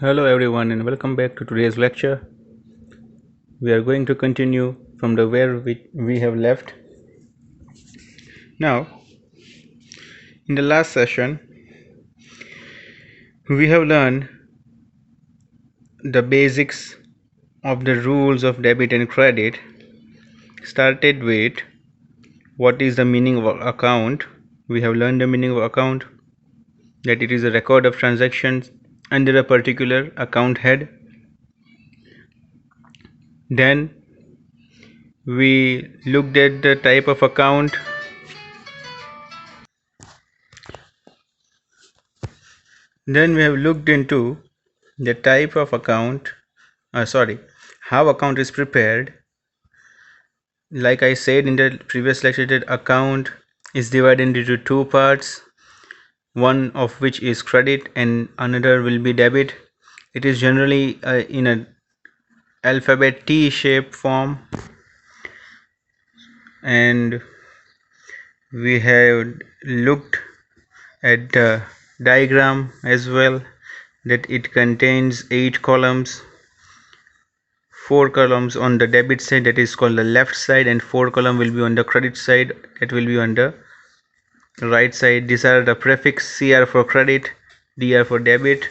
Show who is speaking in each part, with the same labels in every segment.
Speaker 1: Hello everyone and welcome back to today's lecture. We are going to continue from the where we have left. Now, in the last session, we have learned the basics of the rules of debit and credit. Started with what is the meaning of account. We have learned the meaning of account, that it is a record of transactions under a particular account head. Then we looked at the type of account. Then we have looked into the type of account, how account is prepared. Like I said in the previous lecture, that account is divided into two parts, one of which is credit and another will be debit. It is generally in an alphabet T shape form, and we have looked at the diagram as well, that it contains 8 columns. 4 columns on the debit side, that is called the left side, and 4 column will be on the credit side, that will be on the right side. These are the prefix. CR for credit, DR for debit.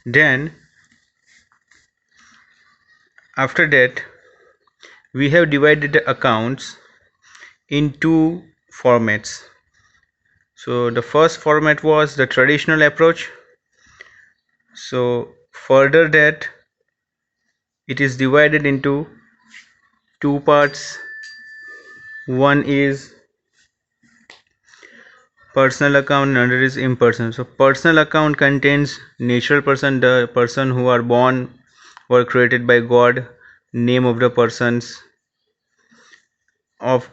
Speaker 1: Then after that, we have divided the accounts in two formats. So the first format was the traditional approach. So further that, it is divided into two parts. One is personal account, another is impersonal. So personal account contains natural person, the person who are born or created by God, name of the persons, of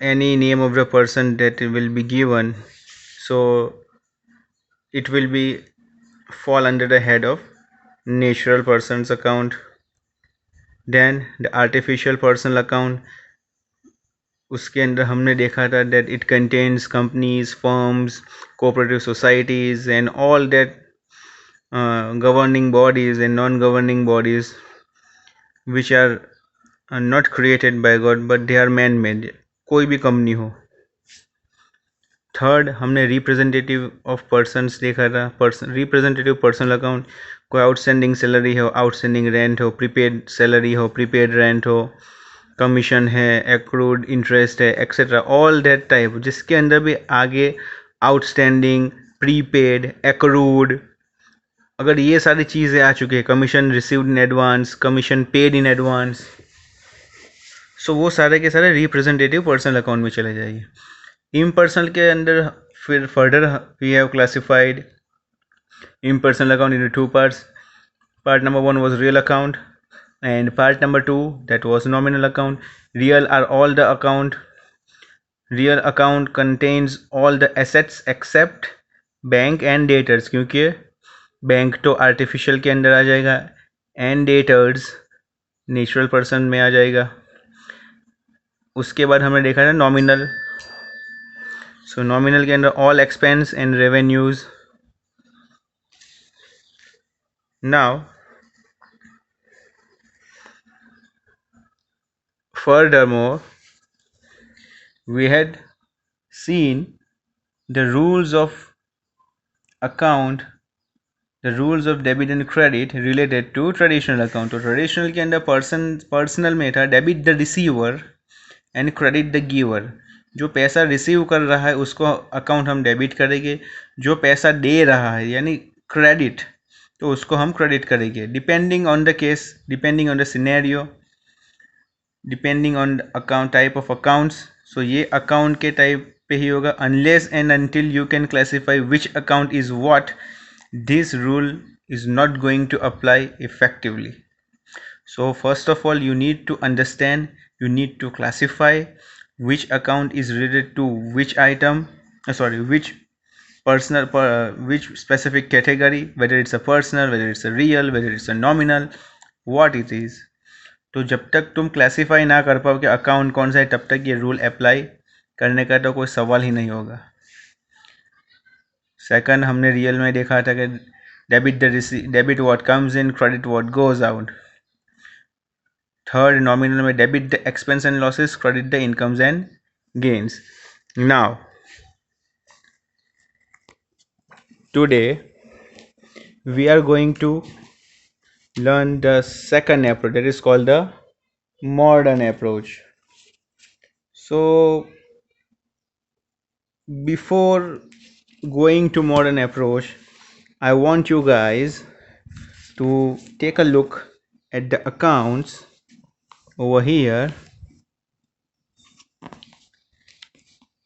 Speaker 1: any name of the person that will be given, so it will be fall under the head of natural person's account. Then the artificial personal account, उसके अंदर हमने देखा था that it contains companies, firms, cooperative societies and all that governing bodies and non-governing bodies which are not created by God but they are man-made, कोई भी company हो. Third, हमने representative of persons देखा था. रिप्रेजेंटेटिव पर्सनल अकाउंट, कोई outstanding salary हो, outstanding rent हो, prepaid salary हो, प्रीपेड रेंट हो, कमीशन है, एक्रूड इंटरेस्ट है, एक्सेट्रा, ऑल दैट टाइप, जिसके अंदर भी आगे आउटस्टैंडिंग, प्रीपेड, एक्रूड, अगर ये सारी चीज़ें आ चुकी है, commission received in advance, commission paid in advance, so वो सारे के सारे रिप्रेजेंटेटिव पर्सनल अकाउंट में चले जाएंगे. इम्पर्सनल के अंदर फिर further we have classified impersonal account into two parts. Part number 1 was real account and part number 2, that was nominal account. Real are all the account. Real account contains all the assets except bank and debtors, क्योंकि bank तो artificial के अंदर आ जाएगा and debtors natural person में आ जाएगा. उसके बाद हमने देखा था नॉमिनल. सो नॉमिनल के अंदर all expense and revenues. Now, furthermore, we had seen the rules of account, the rules of debit and credit related to traditional account. तो traditional के अंदर personal में था debit the receiver and credit the giver. जो पैसा receive कर रहा है उसको अकाउंट हम डेबिट करेंगे, जो पैसा दे रहा है यानी क्रेडिट, तो उसको हम क्रेडिट करेंगे. Depending on the case, depending on the scenario, depending on the account type of accounts. So ये अकाउंट के टाइप पे ही होगा. Unless and until you can classify which account is what, this rule is not going to apply effectively. So first of all, you need to understand, you need to classify which account is related to which item, which which specific category, whether it's a personal, whether it's a real, whether it's a nominal, what it is. तो जब तक तुम classify ना कर पाओ कि account कौन सा है, तब तक ये रूल अप्लाई करने का तो कोई सवाल ही नहीं होगा. सेकंड, हमने रियल में देखा था कि debit what comes in, credit what goes out. Third, nominal में debit the expense and losses, credit the incomes and gains. Now today we are going to learn the second approach, that is called the modern approach. So before going to modern approach, I want you guys to take a look at the accounts over here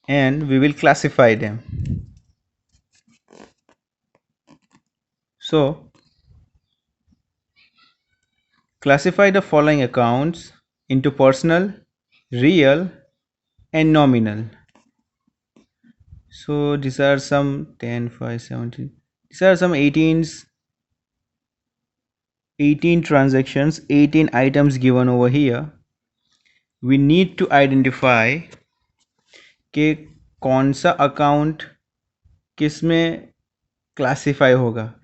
Speaker 1: and we will classify them. So classify the following accounts into personal, real and nominal. So these are some 10, 5, 17. These are some 18 transactions, 18 items given over here. We need to identify कि कौन सा account किस में classify होगा,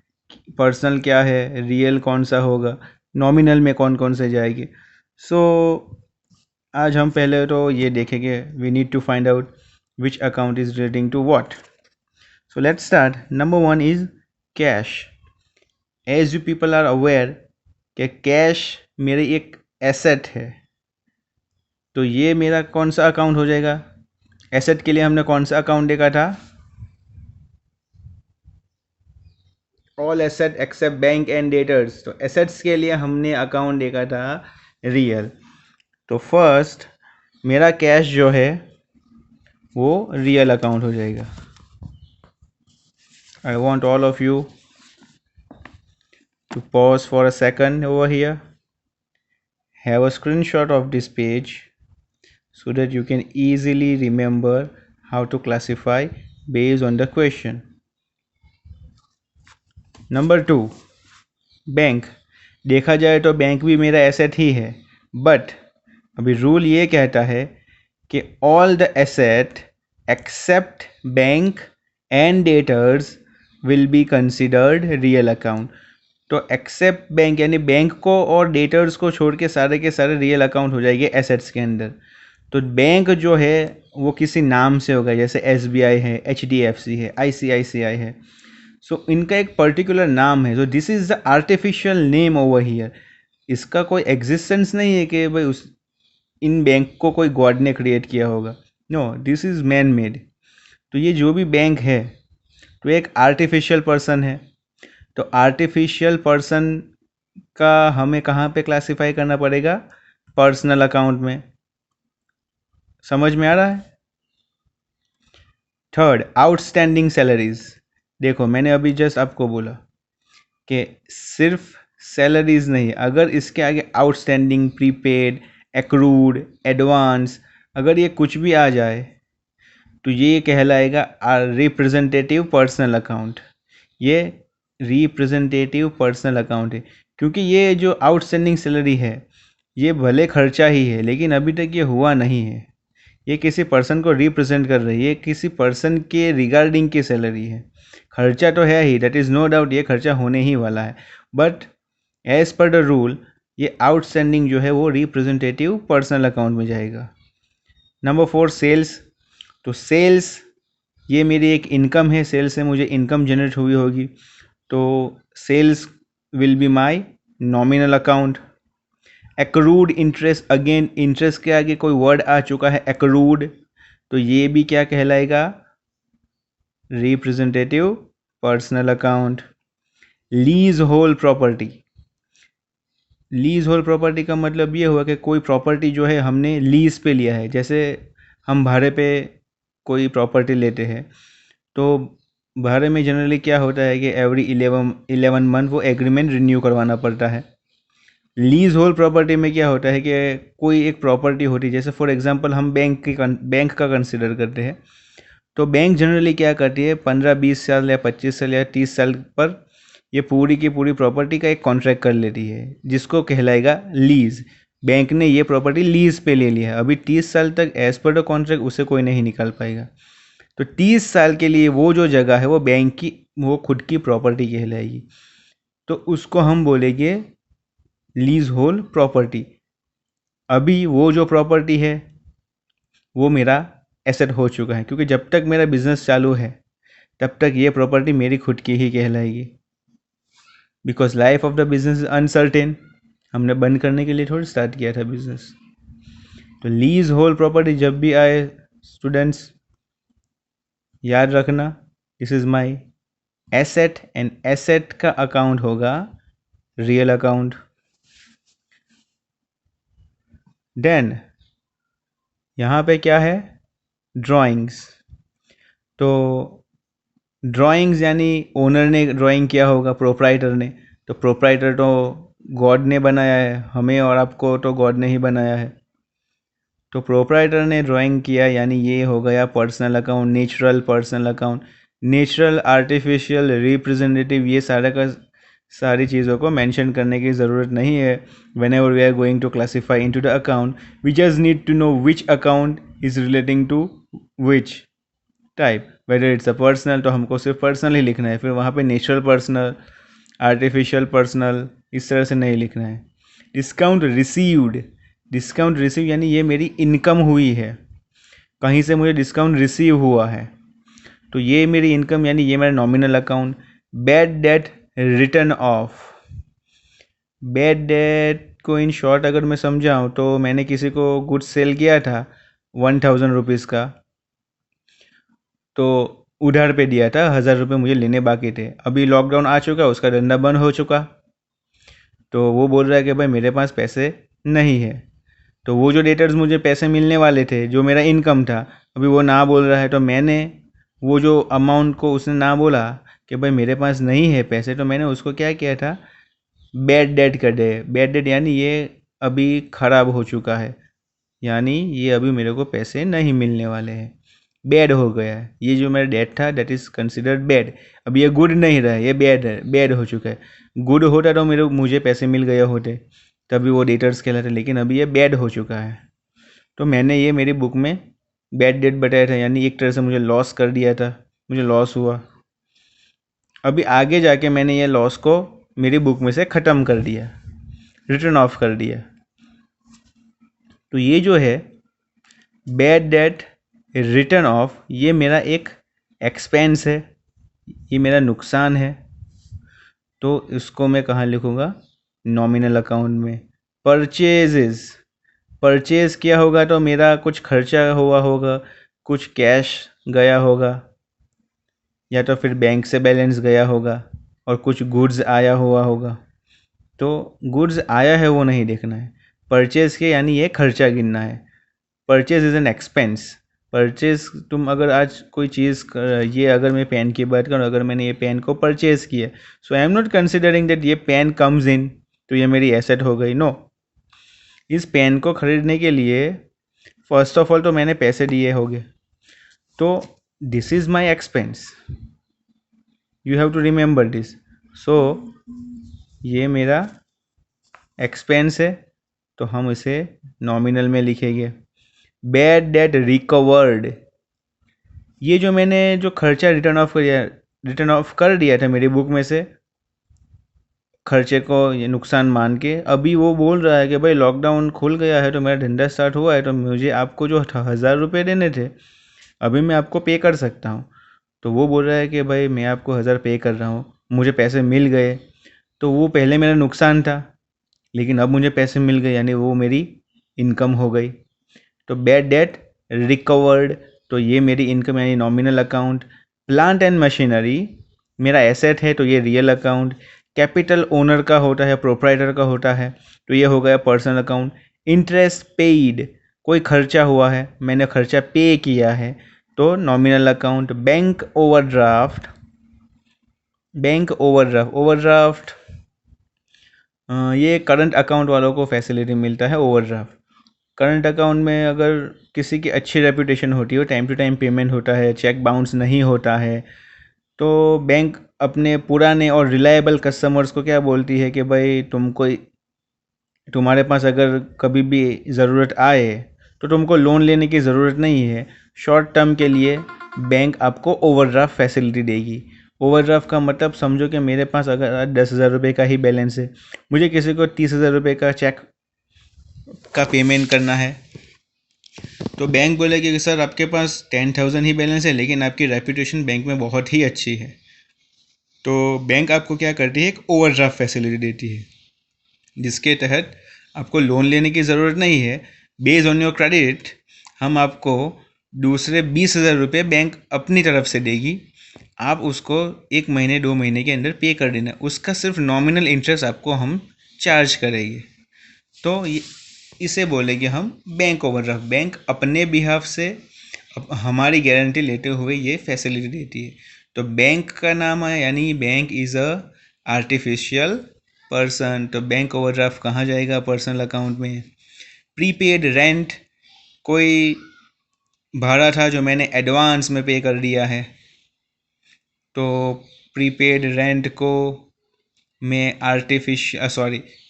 Speaker 1: personal क्या है, real कौन सा होगा, नॉमिनल में कौन कौन से जाएगी. सो आज हम पहले तो ये देखेंगे, we need to find out which account is relating to what. So let's start. Number 1 is cash. As you people are aware कि कैश मेरी एक एसेट है, तो ये मेरा कौन सा अकाउंट हो जाएगा. एसेट के लिए हमने कौन सा अकाउंट देखा था, all asset except bank and debtors. तो एसेट्स के लिए हमने अकाउंट देखा था रियल. तो फर्स्ट मेरा कैश जो है वो रियल अकाउंट हो जाएगा. I want all of you to pause for a second over here, have a screenshot of this page so that you can easily remember how to classify based on the question. Number 2, bank. देखा जाए तो bank भी मेरा asset ही है, but अभी rule ये कहता है कि all the asset except bank and debtors will be considered real account. तो एक्सेप्ट बैंक यानी बैंक को और डेटर्स को छोड़ के सारे रियल अकाउंट हो जाएंगे एसेट्स के अंदर. तो बैंक जो है वो किसी नाम से होगा, जैसे SBI है, HDFC है, ICICI है. सो इनका एक पर्टिकुलर नाम है. So this is the artificial name over here. इसका कोई एग्जिस्टेंस नहीं है कि भाई इन बैंक को कोई गॉड ने क्रिएट किया होगा. No, this is man made. तो ये जो भी बैंक है तो एक आर्टिफिशियल पर्सन है. तो आर्टिफिशियल पर्सन का हमें कहाँ पे क्लासीफाई करना पड़ेगा, पर्सनल अकाउंट में. समझ में आ रहा है. Third, outstanding salaries. देखो मैंने अभी जस्ट आपको बोला कि सिर्फ सैलरीज नहीं, अगर इसके आगे आउटस्टैंडिंग, प्रीपेड, एक्रूड, एडवांस, अगर ये कुछ भी आ जाए तो ये कहलाएगा रिप्रेजेंटेटिव पर्सनल अकाउंट. ये रिप्रेजेंटेटिव पर्सनल अकाउंट है, क्योंकि ये जो आउटस्टैंडिंग सैलरी है ये भले खर्चा ही है लेकिन अभी तक ये हुआ नहीं है. ये किसी पर्सन को रिप्रेजेंट कर रही है, किसी पर्सन के रिगार्डिंग की सैलरी है. खर्चा तो है ही, दैट इज़ नो डाउट, ये खर्चा होने ही वाला है, बट एज पर द रूल ये आउटस्टैंडिंग जो है वो रिप्रेजेंटेटिव पर्सनल अकाउंट में जाएगा. Number 4, sales. तो सेल्स ये मेरी एक इनकम है, सेल्स से मुझे इनकम जनरेट हुई होगी, तो sales will be my nominal account. Accrued interest, again interest के आगे कोई वर्ड आ चुका है एक्रूड, तो ये भी क्या कहलाएगा, representative personal account. Leasehold property. Leasehold property का मतलब ये हुआ कि कोई प्रॉपर्टी जो है हमने लीज पे लिया है. जैसे हम भाड़े पे कोई प्रॉपर्टी लेते हैं तो भाड़े में जनरली क्या होता है कि एवरी 11 मंथ वो एग्रीमेंट रिन्यू करवाना पड़ता है. लीज होल प्रॉपर्टी में क्या होता है कि कोई एक प्रॉपर्टी होती है, जैसे फॉर एग्जांपल हम बैंक का कंसिडर करते हैं, तो बैंक जनरली क्या करती है 15-20 साल या 25 साल या 30 साल पर ये पूरी की पूरी प्रॉपर्टी का एक कॉन्ट्रैक्ट कर लेती है, जिसको कहलाएगा लीज. बैंक ने ये प्रॉपर्टी लीज पे ले लिया है, अभी 30 साल तक एज पर द कॉन्ट्रैक्ट उसे कोई नहीं निकाल पाएगा. तो 30 साल के लिए वो जो जगह है वो बैंक की, वो खुद की प्रॉपर्टी कहलाएगी। तो उसको हम बोलेंगे लीज होल्ड प्रॉपर्टी। अभी वो जो प्रॉपर्टी है वो मेरा एसेट हो चुका है, क्योंकि जब तक मेरा बिजनेस चालू है तब तक ये प्रॉपर्टी मेरी खुद की ही कहलाएगी। Because life of the business is uncertain, हमने बंद करने के लिए थोड़ी स्टार्ट किया था बिजनेस। तो लीज होल्ड प्रॉपर्टी जब भी आए स्टूडेंट्स, याद रखना this is my asset, and asset का अकाउंट होगा रियल अकाउंट। देन यहाँ पे क्या है, ड्राइंग्स। तो ड्राइंग्स यानी ओनर ने ड्राइंग किया होगा, प्रोप्राइटर ने। तो प्रोप्राइटर तो गॉड ने बनाया है, हमें और आपको तो गॉड ने ही बनाया है। तो प्रोप्राइटर ने ड्राइंग किया यानी ये हो गया personal account, natural personal account, natural artificial representative. ये सारा का सारी चीज़ों को मेंशन करने की ज़रूरत नहीं है। Whenever we are going to classify into the account, we just need to know which account is relating to which type. Whether it's a personal तो हमको सिर्फ पर्सनल ही लिखना है, फिर वहाँ पे नेचुरल पर्सनल, आर्टिफिशियल पर्सनल इस तरह से नहीं लिखना है। डिस्काउंट रिसीव्ड, डिस्काउंट रिसीव यानी ये मेरी इनकम हुई है, कहीं से मुझे डिस्काउंट रिसीव हुआ है, तो ये मेरी इनकम यानी ये मेरा nominal account. Bad debt return of, bad debt को इन शॉर्ट अगर मैं समझाऊँ तो मैंने किसी को गुड्स सेल किया था 1000 रुपीज़ का, तो उधार पे दिया था, 1000 रुपये मुझे लेने बाकी थे। अभी लॉकडाउन आ चुका, उसका धंधा बंद हो चुका, तो वो बोल रहा है कि भाई मेरे पास पैसे नहीं है। तो वो जो डेटर्स मुझे पैसे मिलने वाले थे, जो मेरा इनकम था, अभी वो ना बोल रहा है। तो मैंने वो जो अमाउंट को उसने ना बोला कि भाई मेरे पास नहीं है पैसे, तो मैंने उसको क्या किया था, बैड डेट कर दे। बैड डेट यानी ये अभी ख़राब हो चुका है, यानी ये अभी मेरे को पैसे नहीं मिलने वाले हैं, बैड हो गया है। ये जो मेरा डेट था दैट इज़ कंसिडर्ड बैड। अब ये गुड नहीं रहा है, ये बैड है, बैड हो चुका है। गुड होता तो मुझे पैसे मिल गए होते, तभी वो डेटर्स कहलाते, लेकिन अभी ये बैड हो चुका है। तो मैंने ये मेरी बुक में बैड डेट बताया था, यानी एक तरह से मुझे लॉस कर दिया था, मुझे लॉस हुआ। अभी आगे जाके मैंने ये लॉस को मेरी बुक में से ख़त्म कर दिया, रिटर्न ऑफ कर दिया। तो ये जो है बैड डेट रिटर्न ऑफ, ये मेरा एक एक्सपेंस है, ये मेरा नुकसान है। तो इसको मैं कहाँ लिखूँगा, नॉमिनल अकाउंट में। परचेजेस, परचेज़ किया होगा तो मेरा कुछ खर्चा हुआ होगा, कुछ कैश गया होगा, या तो फिर बैंक से बैलेंस गया होगा, और कुछ गुड्स आया हुआ होगा। तो गुड्स आया है वो नहीं देखना है, परचेज़ के यानी ये खर्चा गिनना है। Purchase is an expense. Purchase, तुम अगर आज कोई चीज़, ये अगर मैं पेन की बात करूँ, अगर मैंने ये पेन को परचेज़ किया, so I am not considering that ये पेन कम्स इन तो ये मेरी एसेट हो गई, नो। इस पेन को ख़रीदने के लिए फर्स्ट ऑफ ऑल तो मैंने पैसे दिए होंगे, तो this is my expense, you have to remember this. So ये मेरा एक्सपेंस है, तो हम इसे नॉमिनल में लिखेंगे। बैड डेट रिकवर्ड, ये जो मैंने जो खर्चा रिटर्न ऑफ कर दिया था मेरी बुक में से, खर्चे को ये नुकसान मान के। अभी वो बोल रहा है कि भाई लॉकडाउन खुल गया है तो मेरा धंधा स्टार्ट हुआ है, तो मुझे आपको जो 1000 रुपये देने थे अभी मैं आपको पे कर सकता हूँ। तो वो बोल रहा है कि भाई मैं आपको 1000 पे कर रहा हूँ, मुझे पैसे मिल गए। तो वो पहले मेरा नुकसान था, लेकिन अब मुझे पैसे मिल गए, यानी वो मेरी इनकम हो गई। तो बैड डेट रिकवर्ड, तो ये मेरी इनकम यानी nominal account. Plant and machinery मेरा एसेट है, तो ये रियल अकाउंट। कैपिटल ओनर का होता है, प्रोप्राइटर का होता है, तो ये हो गया पर्सनल अकाउंट। इंटरेस्ट पेड, कोई खर्चा हुआ है, मैंने खर्चा पे किया है, तो nominal account. Bank overdraft, bank overdraft, overdraft ये करंट अकाउंट वालों को फैसिलिटी मिलता है ओवरड्राफ्ट। करंट अकाउंट में अगर किसी की अच्छी रेपुटेशन होती है, टाइम टू टाइम पेमेंट होता है, चेक बाउंस नहीं होता है, तो बैंक अपने पुराने और रिलायबल कस्टमर्स को क्या बोलती है कि भाई तुम्हारे पास अगर कभी भी ज़रूरत आए तो तुमको लोन लेने की ज़रूरत नहीं है, शॉर्ट टर्म के लिए बैंक आपको ओवरड्राफ्ट फैसिलिटी देगी। ओवरड्राफ्ट का मतलब समझो कि मेरे पास अगर आज 10,000 रुपये का ही बैलेंस है, मुझे किसी को 30,000 रुपये का चेक का पेमेंट करना है, तो बैंक बोलेगी कि सर आपके पास 10,000 ही बैलेंस है, लेकिन आपकी रेपुटेशन बैंक में बहुत ही अच्छी है, तो बैंक आपको क्या करती है, एक ओवरड्राफ्ट फैसिलिटी देती है, जिसके तहत आपको लोन लेने की ज़रूरत नहीं है। बेस्ड ऑन योर क्रेडिट हम आपको दूसरे 20,000 रुपये बैंक अपनी तरफ से देगी, आप उसको 1 महीने 2 महीने के अंदर पे कर देना, उसका सिर्फ नॉमिनल इंटरेस्ट आपको हम चार्ज करेंगे। तो इसे बोलेंगे हम बैंक ओवरड्राफ्ट। बैंक अपने बिहाफ से हमारी गारंटी लेते हुए ये फैसिलिटी देती है। तो बैंक का नाम है, यानी bank is a artificial person. तो बैंक ओवरड्राफ्ट कहाँ जाएगा, पर्सनल अकाउंट में। प्रीपेड रेंट, कोई भाड़ा था जो मैंने एडवांस में पे कर दिया है, तो प्रीपेड रेंट को मैं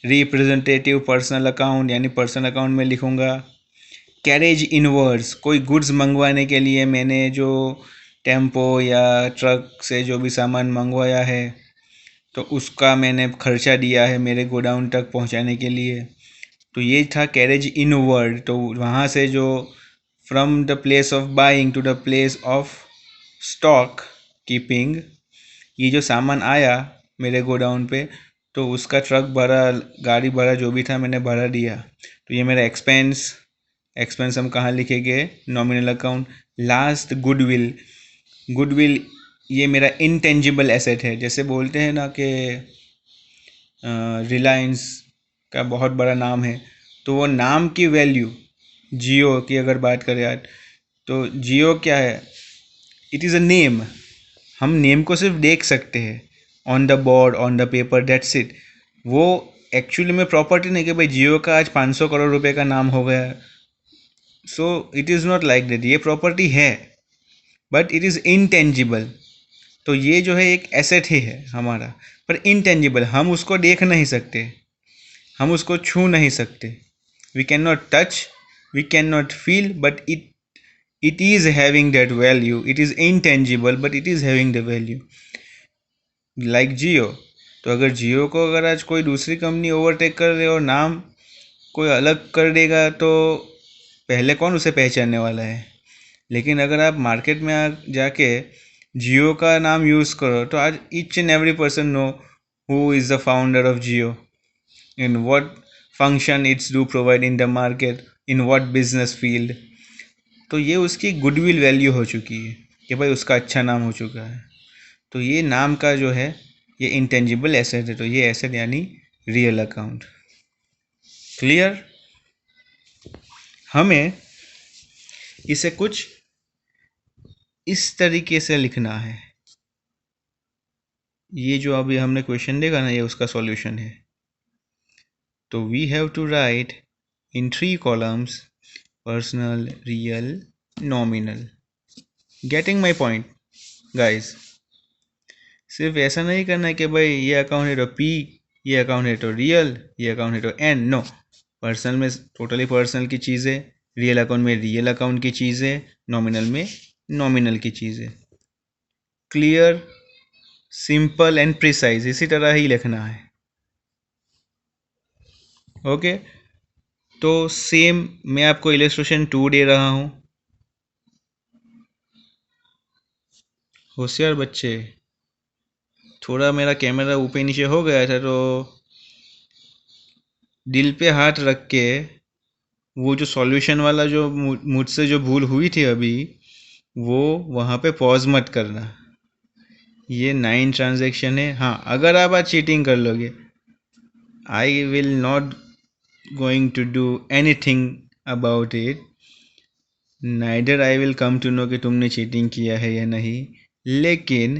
Speaker 1: रिप्रेजेंटेटिव पर्सनल अकाउंट यानी पर्सनल अकाउंट में लिखूँगा। कैरेज इनवर्स, कोई गुड्स मंगवाने के लिए मैंने जो टेम्पो या ट्रक से जो भी सामान मंगवाया है, तो उसका मैंने खर्चा दिया है मेरे गोडाउन तक पहुंचाने के लिए, तो ये था कैरेज इनवर्ड। तो वहाँ से जो from the place of buying to the place of stock keeping, ये जो सामान आया मेरे गोडाउन पे, तो उसका ट्रक भरा, गाड़ी भरा, जो भी था मैंने भरा दिया, तो ये मेरा एक्सपेंस हम कहाँ लिखेंगे, nominal account. Last goodwill, goodwill ये मेरा इंटेंजिबल एसेट है। जैसे बोलते हैं ना कि रिलायंस का बहुत बड़ा नाम है, तो वो नाम की वैल्यू, जियो की अगर बात करें आज, तो जियो क्या है, इट इज़ अ नेम। हम नेम को सिर्फ देख सकते हैं on the board, on the paper, that's it. वो एक्चुअली में प्रॉपर्टी नहीं कि भाई जियो का आज 500 करोड़ रुपए का नाम हो गया। So it is not like that. ये प्रॉपर्टी है बट इट इज़ इनटेंजिबल। तो ये जो है एक एसेट ही है हमारा, पर इनटेंजिबल, हम उसको देख नहीं सकते, हम उसको छू नहीं सकते। We can not touch, we can not feel, but it is having that value. It is intangible but it is having the value. Like Jio, तो अगर जियो को अगर आज कोई दूसरी कंपनी ओवरटेक कर दे और नाम कोई अलग कर देगा, तो पहले कौन उसे पहचानने वाला है। लेकिन अगर आप मार्केट में जाके जियो का नाम यूज़ करो, तो आज each and every person know who is the founder of Jio, in what function it's do provide in the market, in what business field. तो ये उसकी गुडविल वैल्यू हो चुकी है कि भाई उसका अच्छा नाम हो चुका है। तो ये नाम का जो है ये इंटेंजिबल एसेट है, तो ये एसेट यानी रियल अकाउंट। क्लियर। हमें इसे कुछ इस तरीके से लिखना है। ये जो अभी हमने क्वेश्चन देखा ना, ये उसका सॉल्यूशन है। तो we have to write in 3 columns, personal, real, nominal. Getting my point guys. सिर्फ ऐसा नहीं करना है कि भाई ये अकाउंट है तो पी, ये अकाउंट है तो रियल, ये अकाउंट है तो एन। नो, पर्सनल में टोटली पर्सनल की चीज़ें, रियल अकाउंट में रियल अकाउंट की चीज़ें, नॉमिनल में नॉमिनल की चीज़ें। क्लियर, सिंपल एंड प्रिसाइज, इसी तरह ही लिखना है। ओके, तो सेम मैं आपको इलस्ट्रेशन 2 दे रहा हूँ। होशियार बच्चे, थोड़ा मेरा कैमरा ऊपर नीचे हो गया था, तो दिल पे हाथ रख के वो जो सॉल्यूशन वाला जो मुझसे जो भूल हुई थी अभी, वो वहाँ पे पॉज मत करना। ये 9 ट्रांजैक्शन है। हाँ, अगर आप आज चीटिंग कर लोगे, I will not going to do anything about it, neither I will come to know कि तुमने चीटिंग किया है या नहीं। लेकिन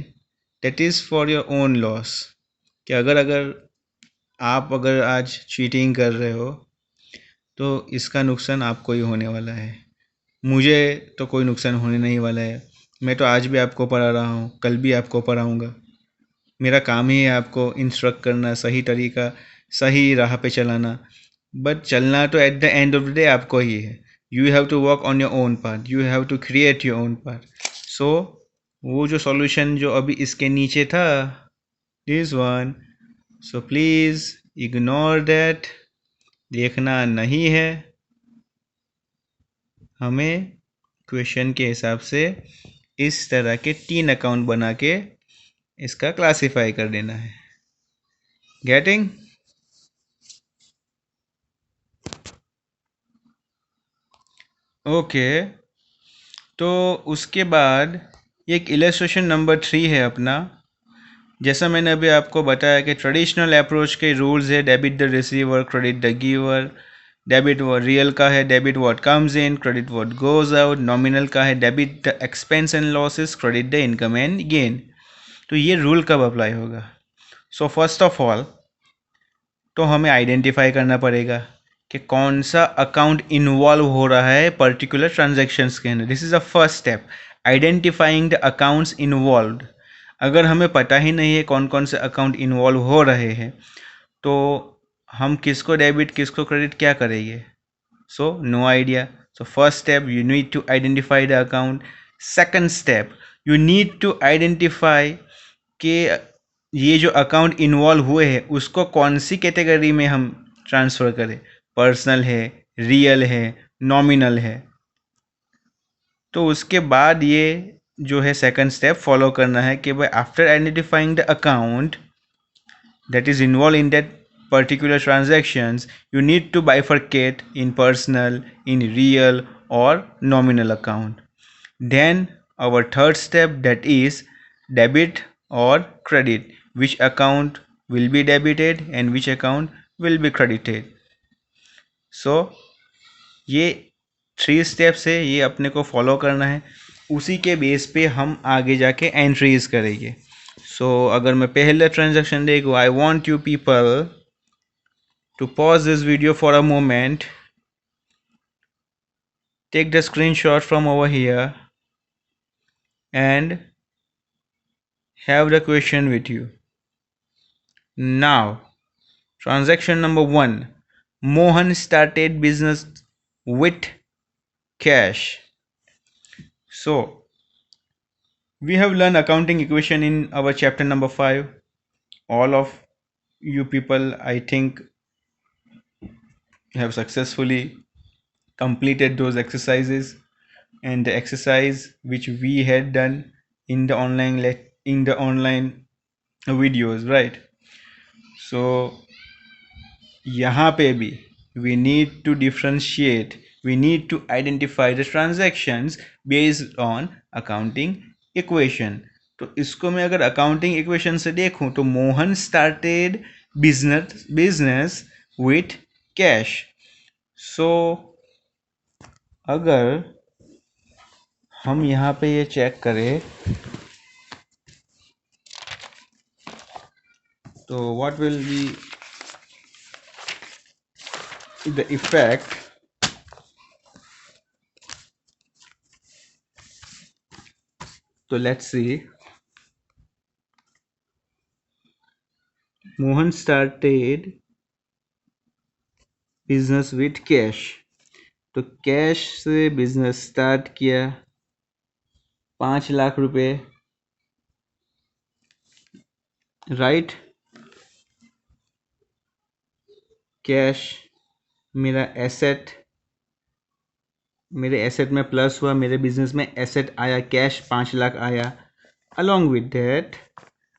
Speaker 1: that is for your own loss, कि अगर आप अगर आज चीटिंग कर रहे हो, तो इसका नुकसान आपको ही होने वाला है। मुझे तो कोई नुकसान होने नहीं वाला है। मैं तो आज भी आपको पढ़ा रहा हूँ, कल भी आपको पढ़ाऊँगा। मेरा काम ही है आपको इंस्ट्रक्ट करना, सही तरीका, सही राह पे चलाना। बट चलना तो at the end of the day आपको ही है। You have to work on your own path, you have to create your own path. So वो जो सॉल्यूशन जो अभी इसके नीचे था, this one, so please ignore that, देखना नहीं है, हमें क्वेश्चन के हिसाब से इस तरह के 3 अकाउंट बना के इसका क्लासिफाई कर देना है। गेटिंग? ओके, तो उसके बाद एक इलस्ट्रेशन नंबर 3 है अपना। जैसा मैंने अभी आपको बताया कि ट्रेडिशनल अप्रोच के रूल्स है, debit the receiver, credit the giver. Debit वो रियल का है, debit what comes in, credit what goes out. Nominal का है, debit the expense and losses, credit the income and gain. तो ये रूल कब अप्लाई होगा? सो फर्स्ट ऑफ ऑल तो हमें आइडेंटिफाई करना पड़ेगा कि कौन सा अकाउंट इन्वॉल्व हो रहा है पर्टिकुलर ट्रांजैक्शंस के अंदर। This is the first step, identifying the accounts involved. अगर हमें पता ही नहीं है कौन कौन से अकाउंट इन्वॉल्व हो रहे हैं तो हम किसको डेबिट किसको क्रेडिट क्या करेंगे? So no idea. So first step, you need to identify the account. Second step, you need to identify कि ये जो अकाउंट इन्वॉल्व हुए हैं उसको कौन सी कैटेगरी में हम ट्रांसफ़र करें, पर्सनल है, रियल है, नॉमिनल है। तो उसके बाद ये जो है सेकंड स्टेप फॉलो करना है कि भाई after identifying the account that is involved in that particular transactions, you need to bifurcate in personal, in real or nominal account. Then our third step, that is debit or credit, which account will be debited and which account will be credited. So ये 3 steps है, ये अपने को follow करना है, उसी के base पे हम आगे जाके एंट्रीज करेंगे। सो अगर मैं पहले ट्रांजैक्शन देखूँ, I want you people to pause this video for a moment, take the screenshot from over here and have the question with you. Now, transaction number 1, Mohan started business with cash. So we have learned accounting equation in our chapter number 5. All of you people, I think, have successfully completed those exercises, and the exercise which we had done in the online videos, right? So यहाँ पे भी we need to differentiate, we need to identify the transactions based on accounting equation. तो इसको मैं अगर accounting equation से देखूं तो Mohan started business with cash. So अगर हम यहाँ पे ये चेक करें तो what will be the effect? So let's see. Mohan started business with cash. तो कैश से बिजनेस स्टार्ट किया, 5 लाख रुपए, राइट? कैश मेरा एसेट, मेरे एसेट में प्लस हुआ, मेरे बिजनेस में एसेट आया, कैश 5 लाख आया। Along with that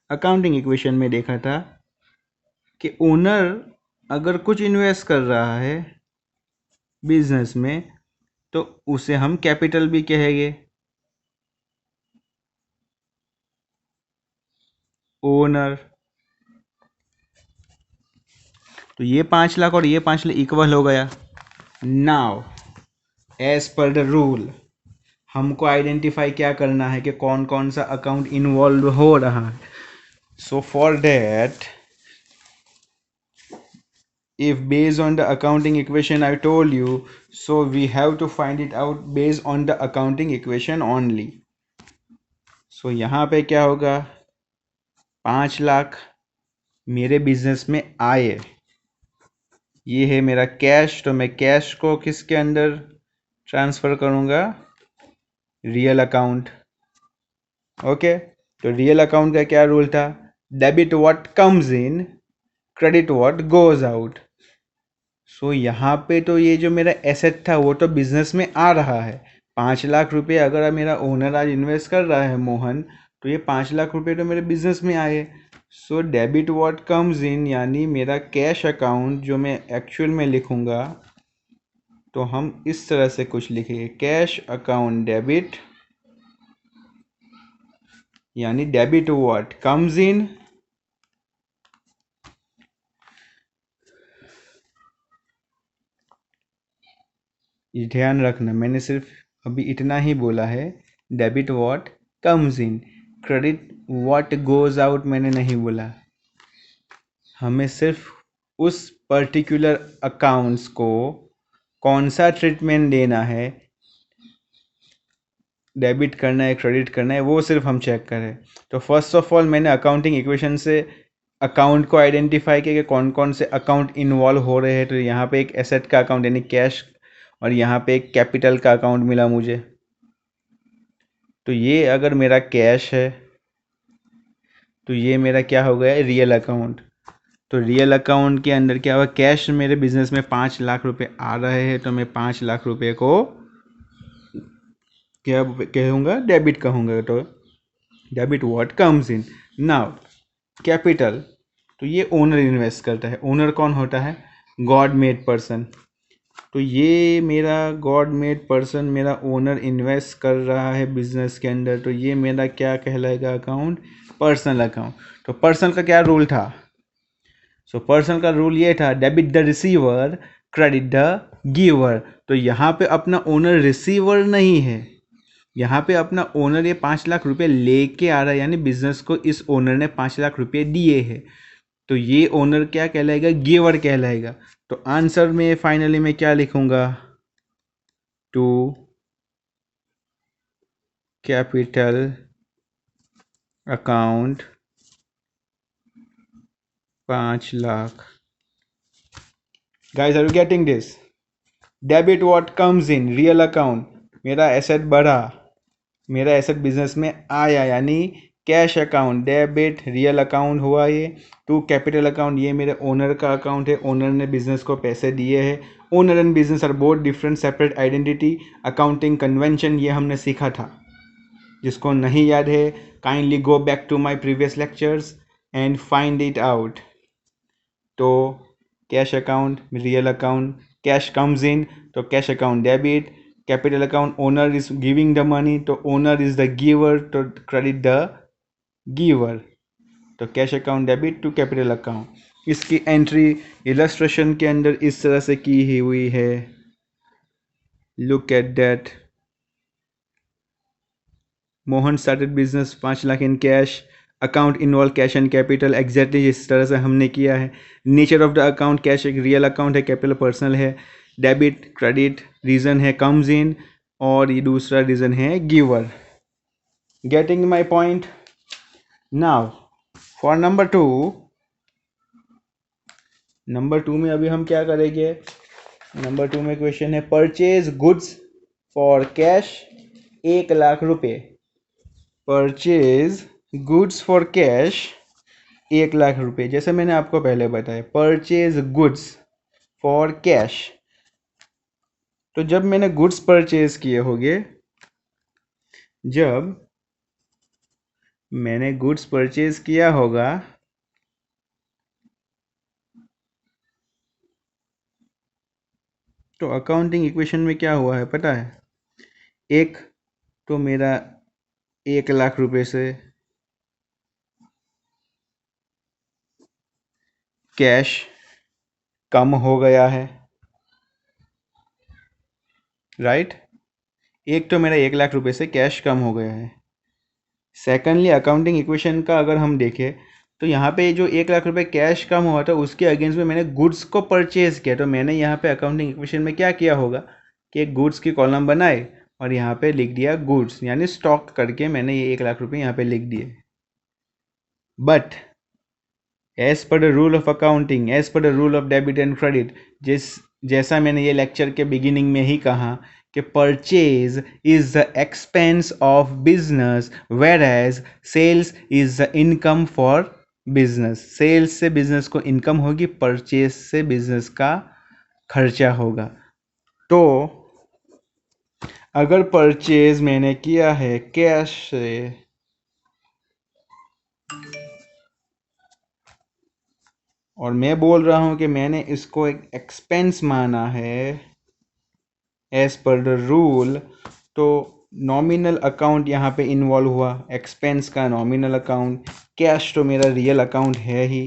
Speaker 1: accounting equation में देखा था कि ओनर अगर कुछ इन्वेस्ट कर रहा है बिजनेस में तो उसे हम कैपिटल भी कहेंगे। ओनर, तो ये 5 लाख और ये 5 लाख इक्वल हो गया। नाउ एज पर द रूल हमको आइडेंटिफाई क्या करना है कि कौन कौन सा अकाउंट इन्वॉल्व हो रहा है। So for that, if based on the accounting equation I told you, so we have to find it out based on the accounting equation only. So यहाँ पे क्या होगा, 5 लाख मेरे बिजनेस में आए, ये है मेरा कैश, तो मैं कैश को किसके अंदर ट्रांसफ़र करूँगा? Real account. ओके, तो रियल अकाउंट का क्या रूल था? Debit what comes in, credit what goes out. So यहाँ पे तो ये जो मेरा एसेट था वो तो बिजनेस में आ रहा है। 5 लाख रुपए अगर मेरा ओनर आज इन्वेस्ट कर रहा है मोहन, तो ये 5 लाख रुपए तो मेरे बिजनेस में आए। सो डेबिट व्हाट कम्स इन यानी मेरा कैश अकाउंट जो मैं एक्चुअल में लिखूंगा, तो हम इस तरह से कुछ लिखेंगे, कैश अकाउंट डेबिट, यानी डेबिट व्हाट कम्स इन, ध्यान रखना मैंने सिर्फ अभी इतना ही बोला है, debit what comes in, credit what goes out मैंने नहीं बोला। हमें सिर्फ उस पर्टिकुलर अकाउंट्स को कौन सा ट्रीटमेंट देना है, डेबिट करना है क्रेडिट करना है, वो सिर्फ हम चेक करें। तो फर्स्ट ऑफ ऑल मैंने अकाउंटिंग इक्वेशन से अकाउंट को आइडेंटिफाई किया कि कौन कौन से अकाउंट इन्वॉल्व हो रहे हैं। तो यहाँ पे एक एसेट का अकाउंट यानी कैश, और यहाँ पे एक कैपिटल का अकाउंट मिला मुझे। तो ये अगर मेरा कैश है तो ये मेरा क्या हो गया, रियल अकाउंट। तो रियल अकाउंट के अंदर क्या हुआ, कैश मेरे बिजनेस में 5 लाख रुपए आ रहे हैं, तो मैं 5 लाख रुपए को क्या कहूँगा, डेबिट कहूँगा। तो debit what comes in. Now capital, तो ये ओनर इन्वेस्ट करता है। ओनर कौन होता है, गॉड मेड पर्सन। तो ये मेरा गॉड मेड पर्सन, मेरा ओनर इन्वेस्ट कर रहा है बिजनेस के अंदर, तो ये मेरा क्या कहलाएगा, अकाउंट, पर्सनल अकाउंट। तो पर्सनल का क्या रूल था, सो पर्सनल का रूल ये था, debit the receiver credit the giver. तो यहाँ पे अपना ओनर रिसीवर नहीं है, यहाँ पे अपना ओनर ये 5 लाख रुपए लेके आ रहा है, यानी बिजनेस को इस ओनर ने 5 लाख रुपए दिए हैं। तो ये ओनर क्या कहलाएगा, गिवर कहलाएगा। तो आंसर में फाइनली मैं क्या लिखूंगा, to capital account 5 lakh. Guys are you getting this? Debit what comes in, real account, मेरा एसेट बढ़ा, मेरा एसेट बिजनेस में आया, यानी cash account debit, real account हुआ ये। टू कैपिटल अकाउंट, ये मेरे ओनर का अकाउंट है, ओनर ने बिजनेस को पैसे दिए हैं। Owner and business are both different separate identity, accounting convention ये हमने सीखा था। जिसको नहीं याद है, kindly go back to my previous lectures and find it out. तो cash account, real account, cash comes in तो cash account debit, capital account owner is giving the money तो ओनर इज द गिवर, तो credit the giver. तो cash account debit to capital account. इसकी entry illustration के अंदर इस तरह से की हुई है, look at that. Mohan started business 5 lakh in cash, account involve cash and capital, exactly इस तरह से हमने किया है। Nature of the account, cash एक रियल अकाउंट है, कैपिटल पर्सनल है, डेबिट क्रेडिट, रीजन है कम्स इन, और ये दूसरा रीजन है giver. Getting my point? Now for number two में अभी हम क्या करेंगे, नंबर 2 में क्वेश्चन है, purchase goods for cash 1 lakh रुपए। Purchase goods for cash 1 lakh रुपए। जैसे मैंने आपको पहले बताया, परचेज गुड्स फॉर कैश, तो जब मैंने गुड्स परचेज किए होंगे, जब मैंने गुड्स परचेज किया होगा, तो अकाउंटिंग इक्वेशन में क्या हुआ है पता है, एक तो मेरा 1 लाख रुपए से कैश कम हो गया है, राइट। एक तो मेरा 1 लाख रुपए से कैश कम हो गया है। सेकेंडली अकाउंटिंग इक्वेशन का अगर हम देखें, तो यहाँ पे जो 1 लाख रुपए कैश कम हुआ था उसके अगेंस्ट में मैंने गुड्स को परचेज किया। तो मैंने यहाँ पे अकाउंटिंग इक्वेशन में क्या किया होगा कि एक गुड्स की कॉलम बनाए और यहाँ पे लिख दिया गुड्स, यानी स्टॉक करके मैंने ये 1 लाख रुपए यहाँ पे लिख दिए। बट एज पर the rule of accounting, as पर the rule of debit and credit, जैसा मैंने ये लेक्चर के बिगिनिंग में ही कहा कि purchase is the expense of business whereas sales is the income for business. Sales से बिजनेस को इनकम होगी, परचेज से बिजनेस का खर्चा होगा। तो अगर परचेज मैंने किया है कैश से, और मैं बोल रहा हूं कि मैंने इसको एक एक्सपेंस माना है एज पर द रूल, तो नॉमिनल अकाउंट यहाँ पे इन्वॉल्व हुआ, एक्सपेंस का नॉमिनल अकाउंट, कैश तो मेरा रियल अकाउंट है ही।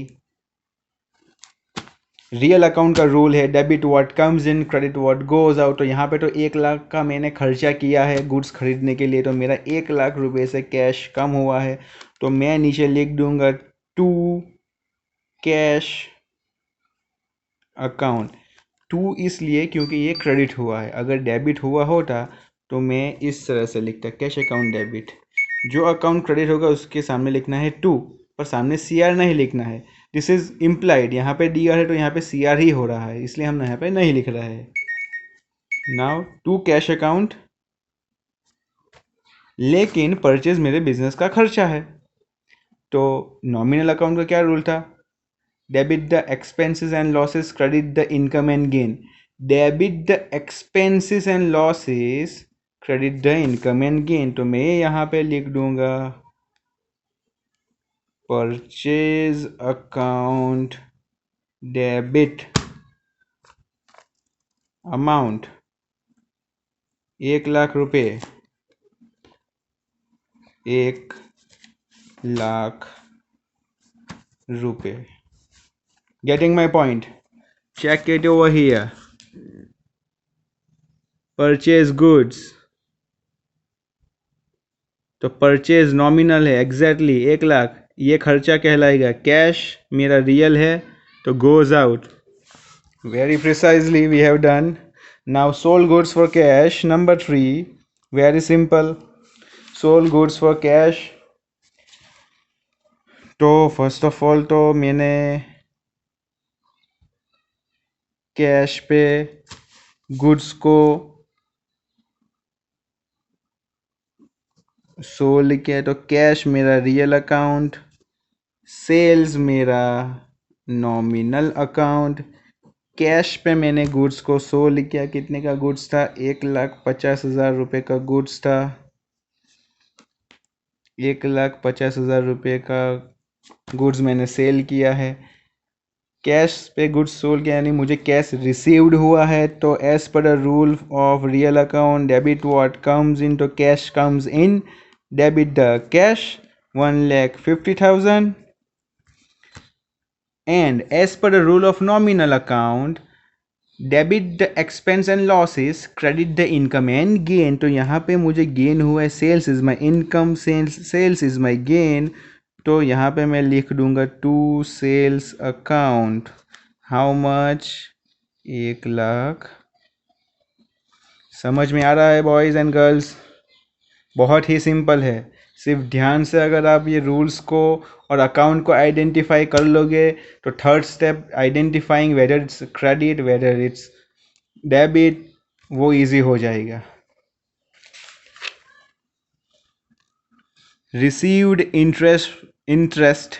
Speaker 1: रियल अकाउंट का रूल है debit what comes in credit what goes out. तो यहाँ पे तो 1 लाख का मैंने खर्चा किया है गुड्स खरीदने के लिए, तो मेरा 1 लाख रुपए से कैश कम हुआ है। तो मैं नीचे लिख दूंगा टू कैश अकाउंट। टू इसलिए क्योंकि ये क्रेडिट हुआ है, अगर डेबिट हुआ होता तो मैं इस तरह से लिखता कैश अकाउंट डेबिट। जो अकाउंट क्रेडिट होगा उसके सामने लिखना है टू, पर सामने सी आर नहीं लिखना है। दिस इज इम्प्लाइड, यहाँ पे डी आर है तो यहाँ पे सी आर ही हो रहा है, इसलिए हम यहाँ पे नहीं लिख रहे हैं। नाउ टू कैश अकाउंट, लेकिन परचेज मेरे बिजनेस का खर्चा है। तो नॉमिनल अकाउंट का क्या रूल था? Debit the expenses and losses, credit the income and gain. Debit the expenses and losses, credit the income and gain. तो मैं यहाँ पे लिख दूंगा purchase account debit amount 1 lakh रुपए, 1 लाख रुपए। Getting my point? Check it over here. Purchase goods, तो purchase nominal है एग्जैक्टली 1 लाख, ये खर्चा कहलाएगा। कैश मेरा रियल है तो goes out. Very precisely we have done. Now sold goods for cash number 3, very simple. Sold goods for cash, तो first of all तो मैंने कैश पे गुड्स को सोल्ड किया, तो कैश मेरा रियल अकाउंट, सेल्स मेरा नॉमिनल अकाउंट। कैश पे मैंने गुड्स को सोल्ड किया, कितने का गुड्स था? 1,50,000 रुपये का गुड्स था। 1,50,000 रुपये का गुड्स मैंने सेल किया है। कैश पे गुड्स सोल्ड किया यानी मुझे कैश रिसीव्ड हुआ है। तो एज पर the rule of real account, debit what comes in, तो cash comes in, debit the cash 1,50,000, and as per the rule of nominal account, debit the expense and losses, credit the income and gain. तो यहाँ पे मुझे gain हुआ है, sales is my income, sales is my gain. तो यहाँ पे मैं लिख दूंगा to sales account, how much? 1 lakh. समझ में आ रहा है बॉयज़ एंड गर्ल्स? बहुत ही सिंपल है। सिर्फ ध्यान से अगर आप ये रूल्स को और अकाउंट को आइडेंटिफाई कर लोगे तो third step, identifying whether it's credit whether it's debit, वो इजी हो जाएगा। Received interest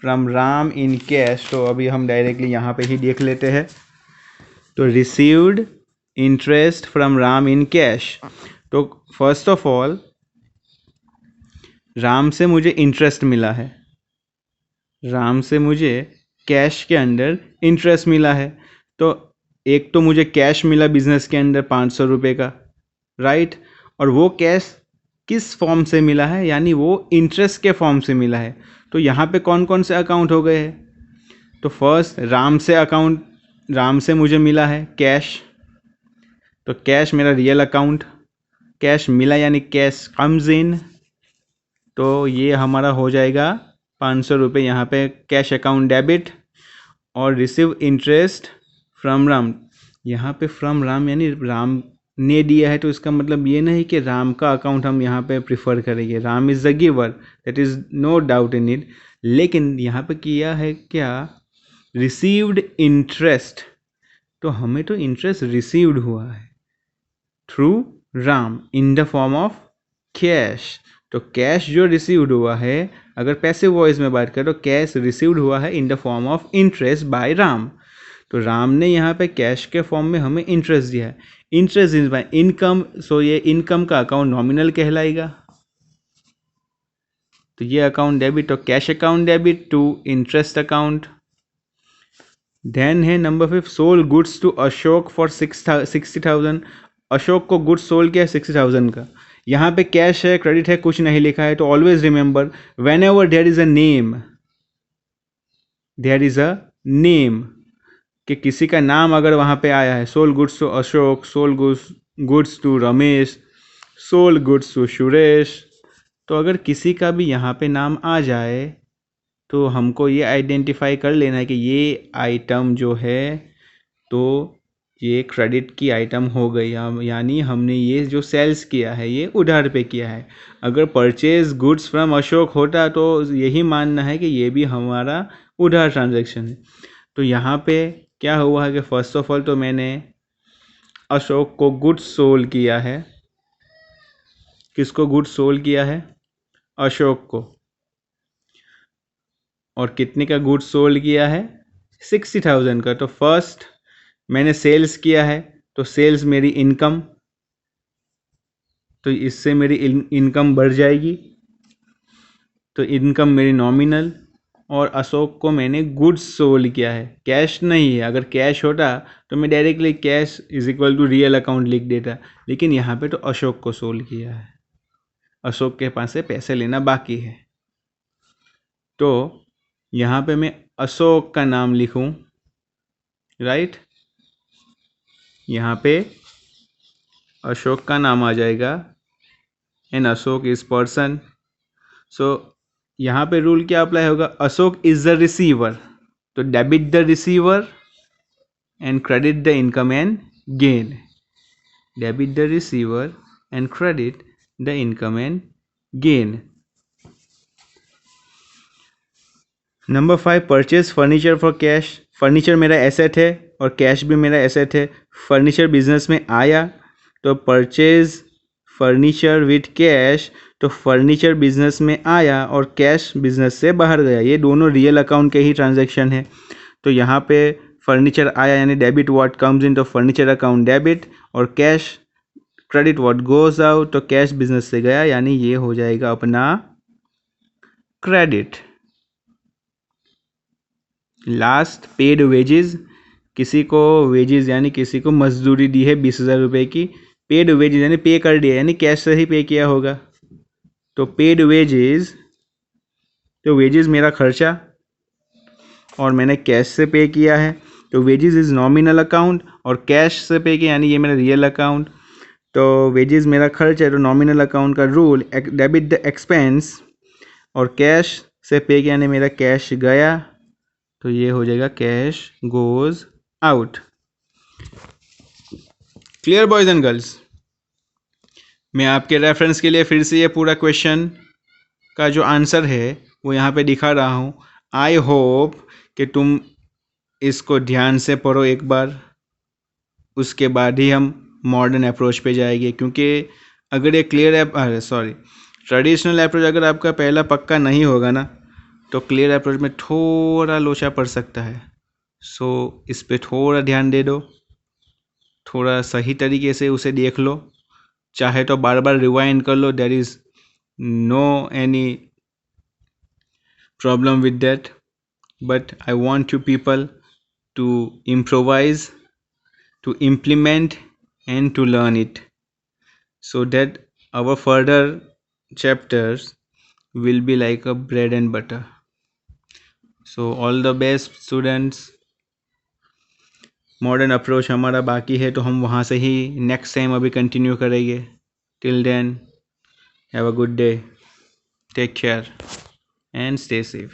Speaker 1: from Ram in cash, तो अभी हम डायरेक्टली यहाँ पे ही देख लेते हैं। तो received interest from Ram in cash, तो फर्स्ट ऑफ ऑल राम से मुझे इंटरेस्ट मिला है, राम से मुझे कैश के अंदर इंटरेस्ट मिला है। तो एक तो मुझे कैश मिला बिजनेस के अंदर 500 रुपये का, राइट, और वो कैश किस फॉर्म से मिला है? यानी वो इंटरेस्ट के फॉर्म से मिला है। तो यहाँ पे कौन कौन से अकाउंट हो गए हैं? तो फर्स्ट राम से अकाउंट, राम से मुझे मिला है कैश, तो कैश मेरा रियल अकाउंट, कैश मिला यानी कैश कम्स इन, तो ये हमारा हो जाएगा 500 रुपये यहाँ पे कैश अकाउंट डेबिट। और रिसीव इंटरेस्ट फ्रॉम राम, यहाँ पे फ्रॉम राम यानी राम ने दिया है, तो इसका मतलब ये नहीं कि राम का अकाउंट हम यहाँ पे प्रिफर करेंगे। Ram is the giver, that is no doubt in it, लेकिन यहाँ पे किया है क्या? रिसीव्ड इंटरेस्ट, तो हमें तो इंटरेस्ट रिसीव्ड हुआ है, through Ram in the form of cash. तो कैश जो रिसीव्ड हुआ है, अगर पैसिव वॉइस में बात करें तो कैश रिसीव्ड हुआ है in the form of interest by Ram. तो राम ने यहाँ पे कैश के फॉर्म में हमें इंटरेस्ट दिया है। Interest is by income, so ये इनकम का अकाउंट नॉमिनल कहलाएगा। तो ये अकाउंट डेबिट, तो cash account debit to interest account. Then है number 5, sold goods to Ashok for 60,000। Ashok को गुड्स सोल्ड किया 60,000 का। यहाँ पे कैश है, क्रेडिट है, कुछ नहीं लिखा है। तो always remember whenever there is a name, there is a name, कि किसी का नाम अगर वहाँ पे आया है, sold goods to Ashok, sold goods to Ramesh, sold goods to Suresh, तो अगर किसी का भी यहाँ पे नाम आ जाए तो हमको ये आइडेंटिफाई कर लेना है कि ये आइटम जो है तो ये क्रेडिट की आइटम हो गई, यानी हमने ये जो सेल्स किया है ये उधार पे किया है। अगर परचेज गुड्स फ्रॉम अशोक होता तो यही मानना है कि ये भी हमारा उधार ट्रांजैक्शन है। तो यहाँ पे क्या हुआ है कि फर्स्ट ऑफ ऑल तो मैंने अशोक को गुड्स सोल्ड किया है। किसको गुड्स सोल्ड किया है? अशोक को। और कितने का गुड्स सोल्ड किया है? 60,000 का। तो फर्स्ट मैंने सेल्स किया है, तो सेल्स मेरी इनकम, तो इससे मेरी इनकम बढ़ जाएगी, तो इनकम मेरी नॉमिनल। और अशोक को मैंने गुड्स सोल्ड किया है, कैश नहीं है। अगर कैश होता तो मैं directly cash is equal to real account लिख देता, लेकिन यहाँ पे तो अशोक को सोल्ड किया है, अशोक के पास से पैसे लेना बाकी है। तो यहाँ पे मैं अशोक का नाम लिखूँ, राइट। यहाँ पे अशोक का नाम आ जाएगा एंड अशोक इज पर्सन। सो यहाँ पे रूल क्या अप्लाई होगा? अशोक इज द रिसीवर, तो debit the receiver and credit the income and gain. Debit the receiver and credit the income and gain. Number 5, purchase furniture for cash. Furniture मेरा asset है और cash भी मेरा asset है। Furniture business में आया तो परचेज फर्नीचर विथ कैश, तो फर्नीचर बिजनेस में आया और कैश बिजनेस से बाहर गया। ये दोनों रियल अकाउंट के ही ट्रांजैक्शन है। तो यहाँ पे फर्नीचर आया यानी डेबिट व्हाट कम्स इन, तो फर्नीचर अकाउंट डेबिट, और cash credit what goes out, तो कैश बिजनेस से गया यानी ये हो जाएगा अपना क्रेडिट। Last, paid wages. किसी को वेजेस यानी किसी को मजदूरी दी है 20,000 रुपये की। पेड वेजेस यानी पे कर दिया, यानी कैश से ही पे किया होगा। तो पेड वेजेस, तो वेजेस मेरा खर्चा और मैंने कैश से पे किया है, तो वेजेस इज नॉमिनल अकाउंट, और कैश से पे किया यानी ये मेरा रियल अकाउंट। तो वेजेस मेरा खर्च है, तो नॉमिनल अकाउंट का रूल डेबिट द एक्सपेंस, और कैश से पे किया यानी मेरा कैश गया, तो ये हो जाएगा cash goes out. Clear boys and girls? मैं आपके रेफरेंस के लिए फिर से ये पूरा क्वेश्चन का जो आंसर है वो यहाँ पे दिखा रहा हूँ। आई होप कि तुम इसको ध्यान से पढ़ो एक बार, उसके बाद ही हम मॉडर्न अप्रोच पे जाएंगे। क्योंकि अगर ये ट्रेडिशनल अप्रोच अगर आपका पहला पक्का नहीं होगा ना, तो क्लियर अप्रोच में थोड़ा लोचा पड़ सकता है। सो इस पे थोड़ा ध्यान दे दो, थोड़ा सही तरीके से उसे देख लो, चाहे तो बार बार रिवाइंड कर लो, there is no any problem with that, but I want you people to improvise, to implement and to learn it, so that our further chapters will be like a bread and butter. So all the best students. Modern approach हमारा बाकी है, तो हम वहाँ से ही next time अभी continue करेंगे। Till then have a good day, take care and stay safe.